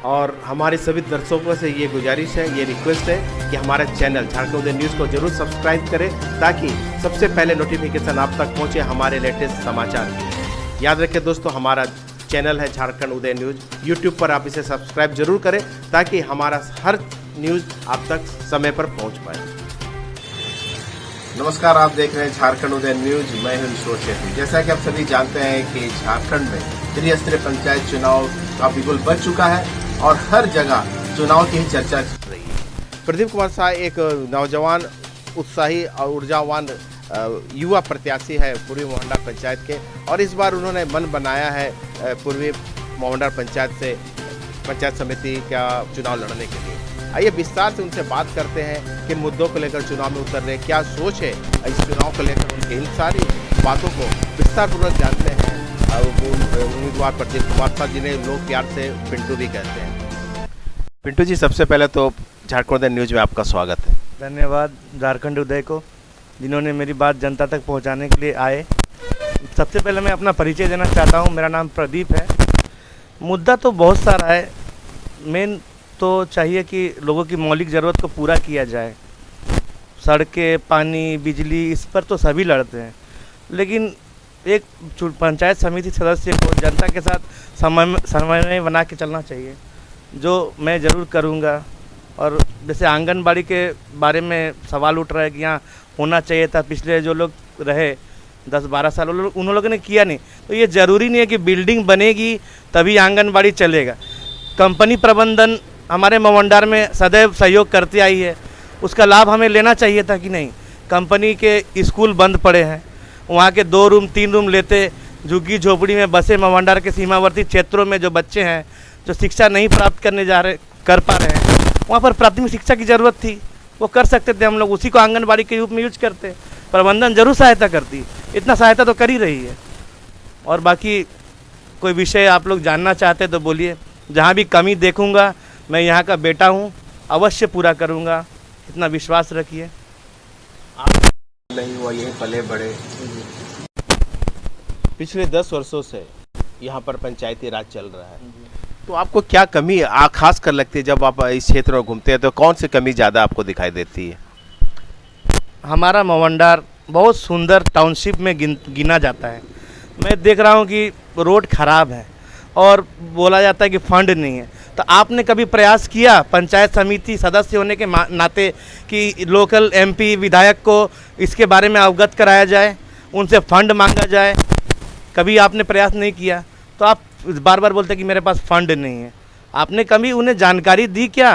और हमारे सभी दर्शकों से ये गुजारिश है, ये रिक्वेस्ट है कि हमारा चैनल झारखंड उदय न्यूज़ को जरूर सब्सक्राइब करें ताकि सबसे पहले नोटिफिकेशन आप तक पहुंचे हमारे लेटेस्ट समाचार की। याद रखें दोस्तों, हमारा चैनल है झारखंड उदय न्यूज़। यूट्यूब पर आप इसे सब्सक्राइब जरूर करें ताकि हमारा हर न्यूज़ आप तक समय पर पहुंच पाए। नमस्कार, आप देख रहे हैं झारखंड उदय न्यूज़। मैं हूं ईश्वर शेट्टी। जैसा कि आप सभी जानते हैं कि झारखंड में त्रिस्तरीय पंचायत चुनाव का बिगुल बज चुका है और हर जगह चुनाव की ही चर्चा चल रही है। प्रदीप कुमार शाह एक नौजवान, उत्साही और ऊर्जावान युवा प्रत्याशी है पूर्वी मोहंडार पंचायत के, और इस बार उन्होंने मन बनाया है पूर्वी मोहंडार पंचायत से पंचायत समिति का चुनाव लड़ने के लिए। आइए विस्तार से उनसे बात करते हैं किन मुद्दों को लेकर चुनाव में उतर रहे, क्या सोच है इस चुनाव को लेकर, उनकी इन सारी बातों को विस्तारपूर्वक जानते हैं उम्मीदवार प्रदीप कुमार शाह, जिन्हें लोग प्यार से पिंटू भी कहते हैं। पिंटू जी, सबसे पहले तो झारखंड उदय न्यूज़ में आपका स्वागत है। धन्यवाद झारखंड उदय को, जिन्होंने मेरी बात जनता तक पहुंचाने के लिए आए। सबसे पहले मैं अपना परिचय देना चाहता हूं। मेरा नाम प्रदीप है। मुद्दा तो बहुत सारा है। मेन तो चाहिए कि लोगों की मौलिक ज़रूरत को पूरा किया जाए। सड़कें, पानी, बिजली, इस पर तो सभी लड़ते हैं, लेकिन एक पंचायत समिति सदस्य को जनता के साथ समन्वय बना के चलना चाहिए, जो मैं ज़रूर करूँगा। और जैसे आंगनबाड़ी के बारे में सवाल उठ रहा है कि यहाँ होना चाहिए था, पिछले जो लोग रहे 10-12 साल उन लोगों ने किया नहीं, तो ये ज़रूरी नहीं है कि बिल्डिंग बनेगी तभी आंगनबाड़ी चलेगा। कंपनी प्रबंधन हमारे मोहंडार में सदैव सहयोग करती आई है, उसका लाभ हमें लेना चाहिए था कि नहीं। कंपनी के स्कूल बंद पड़े हैं, वहाँ के 2 रूम 3 रूम लेते झुग्गी झोपड़ी में बसे मोहंडार के सीमावर्ती क्षेत्रों में जो बच्चे हैं जो शिक्षा नहीं प्राप्त कर पा रहे हैं, वहाँ पर प्राथमिक शिक्षा की ज़रूरत थी, वो कर सकते थे। हम लोग उसी को आंगनबाड़ी के रूप में यूज करते। प्रबंधन जरूर सहायता करती, इतना सहायता तो कर ही रही है। और बाकी कोई विषय आप लोग जानना चाहते तो बोलिए, जहाँ भी कमी देखूँगा मैं यहाँ का बेटा हूँ, अवश्य पूरा करूँगा, इतना विश्वास रखिए। आप नहीं हुआ, यही पले बड़े, पिछले 10 वर्षों से यहाँ पर पंचायती राज चल रहा है, तो आपको क्या कमी खास कर लगती है जब आप इस क्षेत्र में घूमते हैं, तो कौन सी कमी ज़्यादा आपको दिखाई देती है? हमारा मोहंडार बहुत सुंदर टाउनशिप में गिना जाता है। मैं देख रहा हूँ कि रोड खराब है और बोला जाता है कि फंड नहीं है। तो आपने कभी प्रयास किया पंचायत समिति सदस्य होने के नाते कि लोकल एमपी विधायक को इसके बारे में अवगत कराया जाए, उनसे फंड मांगा जाए? कभी आपने प्रयास नहीं किया, तो आप बार बार बोलते कि मेरे पास फंड नहीं है। आपने कभी उन्हें जानकारी दी क्या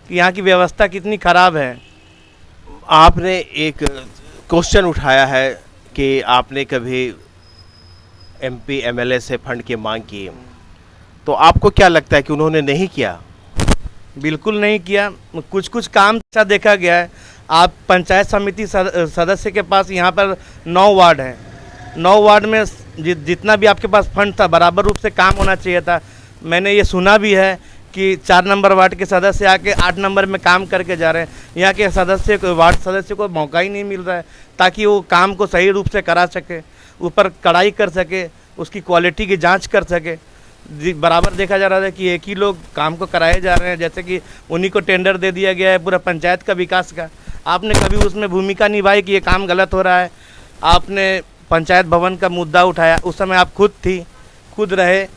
कि यहाँ की व्यवस्था कितनी खराब है? आपने एक क्वेश्चन उठाया है कि आपने कभी एमपी एमएलए से फंड की मांग की, तो आपको क्या लगता है कि उन्होंने नहीं किया? बिल्कुल नहीं किया। कुछ कुछ काम अच्छा देखा गया है। आप पंचायत समिति सदस्य के पास यहाँ पर 9 वार्ड हैं, 9 वार्ड में जितना भी आपके पास फंड था बराबर रूप से काम होना चाहिए था। मैंने ये सुना भी है कि 4 नंबर वार्ड के सदस्य आके 8 नंबर में काम करके जा रहे हैं। यहाँ के सदस्य को, वार्ड सदस्य को मौका ही नहीं मिल रहा है ताकि वो काम को सही रूप से करा सके, ऊपर कड़ाई कर सके, उसकी क्वालिटी की जांच कर सके। बराबर देखा जा रहा है कि एक ही लोग काम को कराए जा रहे हैं, जैसे कि उन्हीं को टेंडर दे दिया गया है पूरा पंचायत का विकास का। आपने कभी उसमें भूमिका निभाई कि ये काम गलत हो रहा है? आपने पंचायत भवन का मुद्दा उठाया, उस समय आप खुद रहे,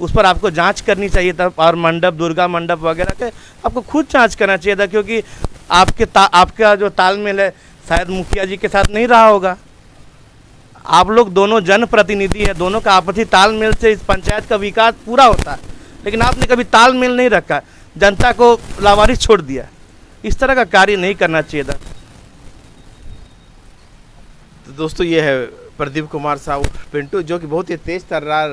उस पर आपको जांच करनी चाहिए था। और मंडप, दुर्गा मंडप वगैरह के आपको खुद जांच करना चाहिए था, क्योंकि आपका जो तालमेल है शायद मुखिया जी के साथ नहीं रहा होगा। आप लोग दोनों जनप्रतिनिधि हैं, दोनों का आपसी तालमेल से इस पंचायत का विकास पूरा होता है, लेकिन आपने कभी तालमेल नहीं रखा, जनता को लावारिस छोड़ दिया। इस तरह का कार्य नहीं करना चाहिए था। तो दोस्तों, ये है प्रदीप कुमार शाह पिंटू, जो कि बहुत ही तेज तर्रार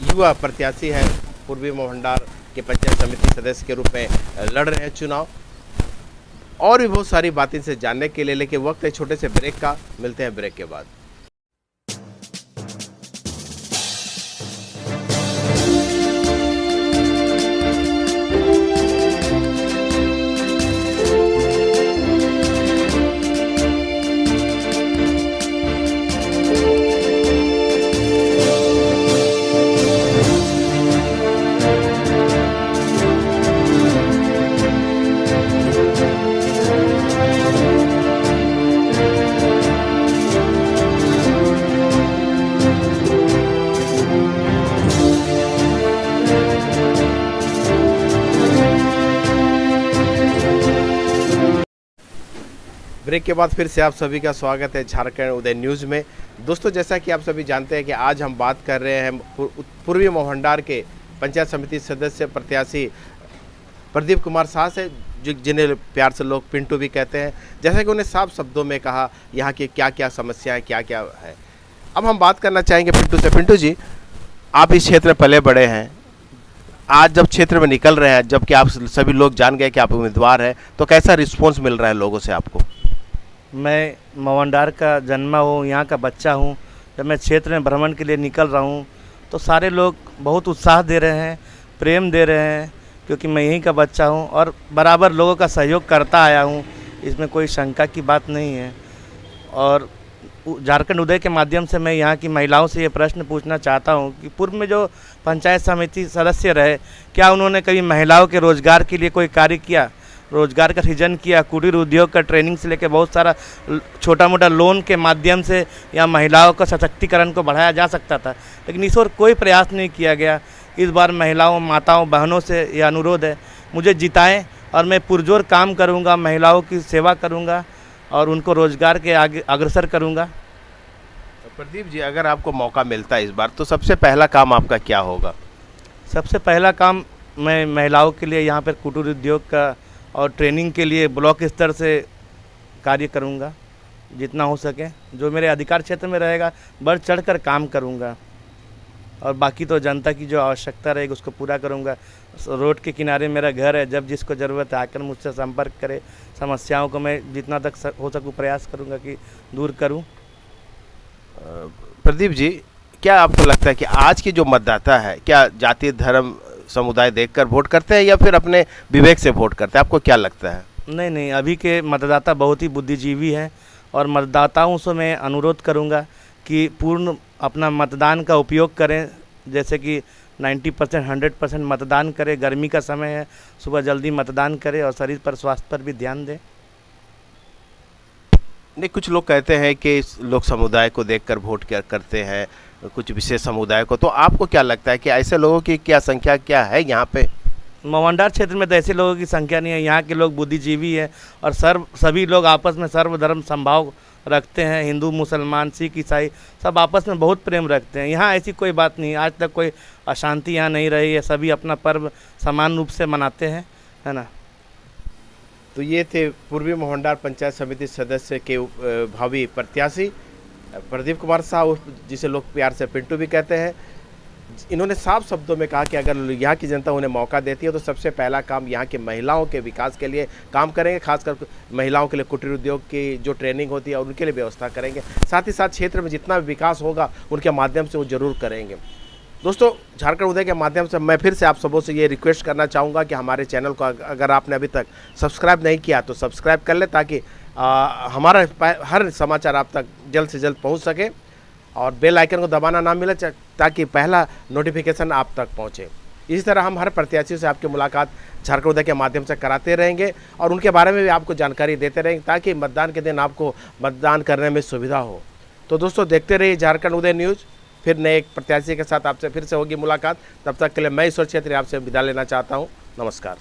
युवा प्रत्याशी है, पूर्वी मोहंडार के पंचायत समिति सदस्य के रूप में लड़ रहे हैं चुनाव। और भी बहुत सारी बातें से जानने के लिए, लेकिन वक्त है छोटे से ब्रेक का। मिलते हैं ब्रेक के बाद। ब्रेक के बाद फिर से आप सभी का स्वागत है झारखंड उदय न्यूज़ में। दोस्तों, जैसा कि आप सभी जानते हैं कि आज हम बात कर रहे हैं पूर्वी मोहनडार के पंचायत समिति सदस्य प्रत्याशी प्रदीप कुमार शाह से, जिन्हें प्यार से लोग पिंटू भी कहते हैं। जैसा कि उन्हें साफ शब्दों में कहा यहाँ की क्या क्या समस्याएं क्या क्या है। अब हम बात करना चाहेंगे पिंटू से। पिंटू जी, आप इस क्षेत्र में पले बड़े हैं, आज जब क्षेत्र में निकल रहे हैं, जबकि आप सभी लोग जान गए कि आप उम्मीदवार हैं, तो कैसा रिस्पॉन्स मिल रहा है लोगों से आपको? मैं मोहनडार का जन्मा हूँ, यहाँ का बच्चा हूँ। जब मैं क्षेत्र में भ्रमण के लिए निकल रहा हूँ तो सारे लोग बहुत उत्साह दे रहे हैं, प्रेम दे रहे हैं, क्योंकि मैं यहीं का बच्चा हूँ और बराबर लोगों का सहयोग करता आया हूँ। इसमें कोई शंका की बात नहीं है। और झारखंड उदय के माध्यम से मैं यहाँ की महिलाओं से ये प्रश्न पूछना चाहता हूँ कि पूर्व में जो पंचायत समिति सदस्य रहे, क्या उन्होंने कभी महिलाओं के रोज़गार के लिए कोई कार्य किया, रोज़गार का सृजन किया? कुटीर उद्योग का ट्रेनिंग से लेकर बहुत सारा छोटा मोटा लोन के माध्यम से या महिलाओं का सशक्तिकरण को बढ़ाया जा सकता था, लेकिन इस ओर कोई प्रयास नहीं किया गया। इस बार महिलाओं, माताओं, बहनों से यह अनुरोध है, मुझे जिताएं और मैं पुरजोर काम करूंगा, महिलाओं की सेवा करूंगा और उनको रोज़गार के आगे अग्रसर करूंगा। प्रदीप जी, अगर आपको मौका मिलता है इस बार, तो सबसे पहला काम आपका क्या होगा? सबसे पहला काम मैं महिलाओं के लिए यहाँ पर कुटीर उद्योग का और ट्रेनिंग के लिए ब्लॉक स्तर से कार्य करूँगा, जितना हो सके जो मेरे अधिकार क्षेत्र में रहेगा बढ़ चढ़ कर काम करूँगा। और बाकी तो जनता की जो आवश्यकता रहेगी उसको पूरा करूँगा। रोड के किनारे मेरा घर है, जब जिसको ज़रूरत है आकर मुझसे संपर्क करे। समस्याओं को मैं जितना तक हो सकूँ प्रयास करूँगा कि दूर करूँ। प्रदीप जी, क्या आपको लगता है कि आज की जो मतदाता है, क्या जाति धर्म समुदाय देखकर वोट करते हैं या फिर अपने विवेक से वोट करते हैं? आपको क्या लगता है? नहीं, अभी के मतदाता बहुत ही बुद्धिजीवी हैं और मतदाताओं से मैं अनुरोध करूंगा कि पूर्ण अपना मतदान का उपयोग करें। जैसे कि 90% 100% मतदान करें। गर्मी का समय है, सुबह जल्दी मतदान करें और शरीर पर, स्वास्थ्य पर भी ध्यान दें। नहीं, कुछ लोग कहते हैं कि लोग समुदाय को देखकर वोट क्या करते हैं, कुछ विशेष समुदाय को, तो आपको क्या लगता है कि ऐसे लोगों की क्या संख्या क्या है यहाँ पे? मोहनडार क्षेत्र में तो ऐसे लोगों की संख्या नहीं है। यहाँ के लोग बुद्धिजीवी हैं और सभी लोग आपस में सर्वधर्म समभाव रखते हैं। हिंदू, मुसलमान, सिख, ईसाई सब आपस में बहुत प्रेम रखते हैं। यहाँ ऐसी कोई बात नहीं, आज तक कोई अशांति यहाँ नहीं रही है। सभी अपना पर्व समान रूप से मनाते हैं, है ना। तो ये थे पूर्वी मोहनडार पंचायत समिति सदस्य के भावी प्रत्याशी प्रदीप कुमार शाह, जिसे लोग प्यार से पिंटू भी कहते हैं। इन्होंने साफ शब्दों में कहा कि अगर यहाँ की जनता उन्हें मौका देती है तो सबसे पहला काम यहाँ के महिलाओं के विकास के लिए काम करेंगे। खासकर महिलाओं के लिए कुटीर उद्योग की जो ट्रेनिंग होती है और उनके लिए व्यवस्था करेंगे। साथ ही साथ क्षेत्र में जितना भी विकास होगा उनके माध्यम से वो जरूर करेंगे। दोस्तों, झारखंड उदय के माध्यम से मैं फिर से आप सबों से ये रिक्वेस्ट करना चाहूँगा कि हमारे चैनल को अगर आपने अभी तक सब्सक्राइब नहीं किया तो सब्सक्राइब कर ले, ताकि हमारा हर समाचार आप तक जल्द से जल्द पहुंच सके और बेल आइकन को दबाना ना मिले, ताकि पहला नोटिफिकेशन आप तक पहुंचे। इसी तरह हम हर प्रत्याशी से आपकी मुलाकात झारखंड उदय के माध्यम से कराते रहेंगे और उनके बारे में भी आपको जानकारी देते रहेंगे, ताकि मतदान के दिन आपको मतदान करने में सुविधा हो। तो दोस्तों, देखते रहिए झारखंड उदय न्यूज़। फिर नए एक प्रत्याशी के साथ आपसे फिर से होगी मुलाकात। तब तक के लिए मैं ईश्वर छेत्री आपसे विदा लेना चाहता हूँ। नमस्कार।